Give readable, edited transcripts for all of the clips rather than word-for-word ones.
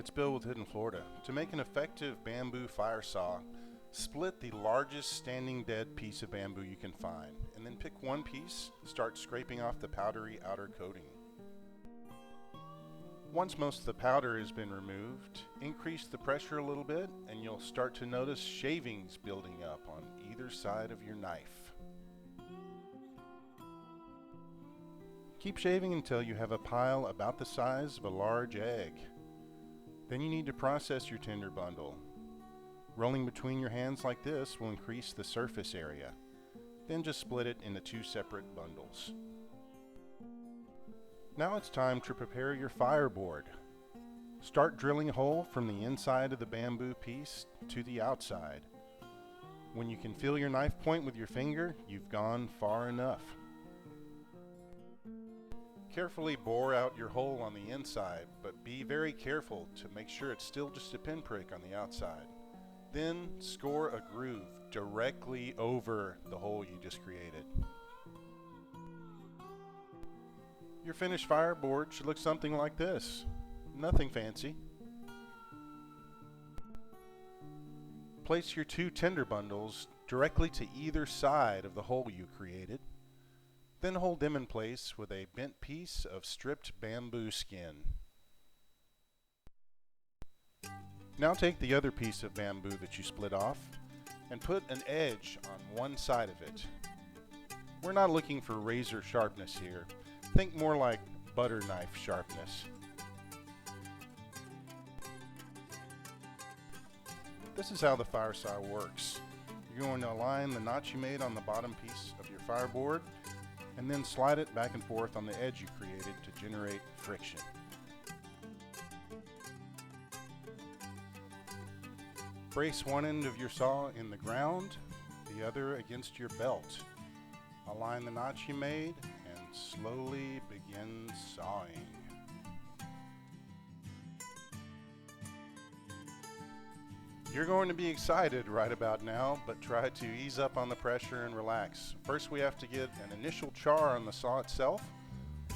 it's Bill with Hidden Florida. To make an effective bamboo fire saw, split the largest standing dead piece of bamboo you can find, and then pick one piece, start scraping off the powdery outer coating. Once most of the powder has been removed, increase the pressure a little bit and you'll start to notice shavings building up on either side of your knife. Keep shaving until you have a pile about the size of a large egg. Then you need to process your tinder bundle. Rolling between your hands like this will increase the surface area. Then just split it into two separate bundles. Now it's time to prepare your fireboard. Start drilling a hole from the inside of the bamboo piece to the outside. When you can feel your knife point with your finger, you've gone far enough. Carefully bore out your hole on the inside, but be very careful to make sure it's still just a pinprick on the outside. Then score a groove directly over the hole you just created. Your finished fireboard should look something like this. Nothing fancy. Place your two tinder bundles directly to either side of the hole you created. Then hold them in place with a bent piece of stripped bamboo skin. Now take the other piece of bamboo that you split off and put an edge on one side of it. We're not looking for razor sharpness here. Think more like butter knife sharpness. This is how the fire saw works. You're going to align the notch you made on the bottom piece of your fireboard and then slide it back and forth on the edge you created to generate friction. Brace one end of your saw in the ground, the other against your belt. Align the notch you made and slowly begin sawing. You're going to be excited right about now, but try to ease up on the pressure and relax. First we have to get an initial char on the saw itself.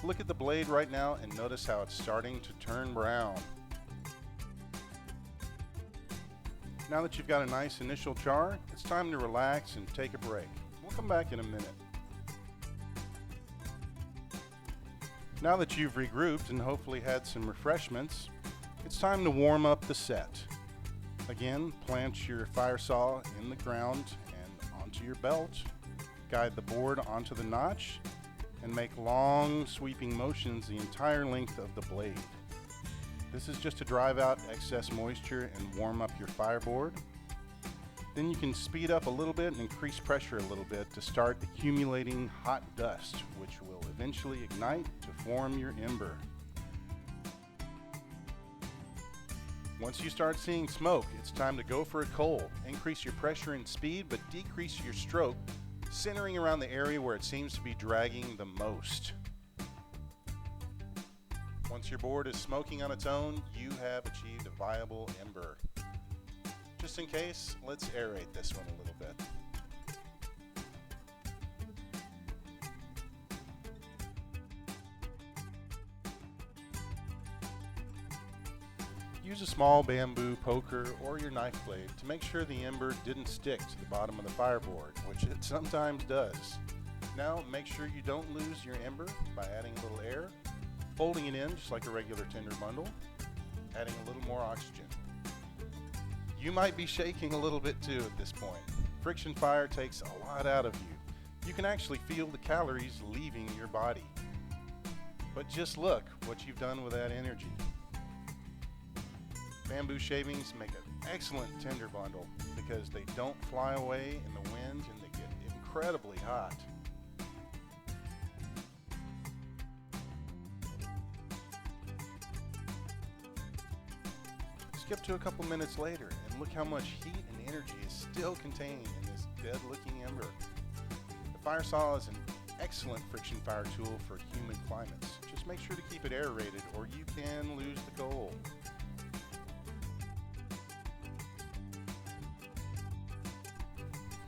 Look at the blade right now and notice how it's starting to turn brown. Now that you've got a nice initial char, it's time to relax and take a break. We'll come back in a minute. Now that you've regrouped and hopefully had some refreshments, it's time to warm up the set. Again, plant your fire saw in the ground and onto your belt. Guide the board onto the notch and make long sweeping motions the entire length of the blade. This is just to drive out excess moisture and warm up your fireboard. Then you can speed up a little bit and increase pressure a little bit to start accumulating hot dust, which will eventually ignite to form your ember. Once you start seeing smoke, it's time to go for a coal. Increase your pressure and speed, but decrease your stroke, centering around the area where it seems to be dragging the most. Once your board is smoking on its own, you have achieved a viable ember. Just in case, let's aerate this one a little bit. Use a small bamboo poker or your knife blade to make sure the ember didn't stick to the bottom of the fireboard, which it sometimes does. Now make sure you don't lose your ember by adding a little air, folding it in just like a regular tinder bundle, adding a little more oxygen. You might be shaking a little bit too at this point. Friction fire takes a lot out of you. You can actually feel the calories leaving your body. But just look what you've done with that energy. Bamboo shavings make an excellent tinder bundle because they don't fly away in the wind and they get incredibly hot. Skip to a couple minutes later and look how much heat and energy is still contained in this dead looking ember. The fire saw is an excellent friction fire tool for humid climates. Just make sure to keep it aerated or you can lose the coal.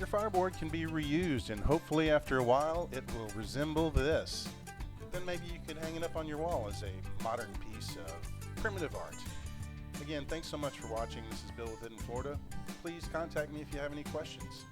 Your fireboard can be reused and hopefully after a while it will resemble this. Then maybe you could hang it up on your wall as a modern piece of primitive art. Again, thanks so much for watching. This is Bill with Hidden Florida. Please contact me if you have any questions.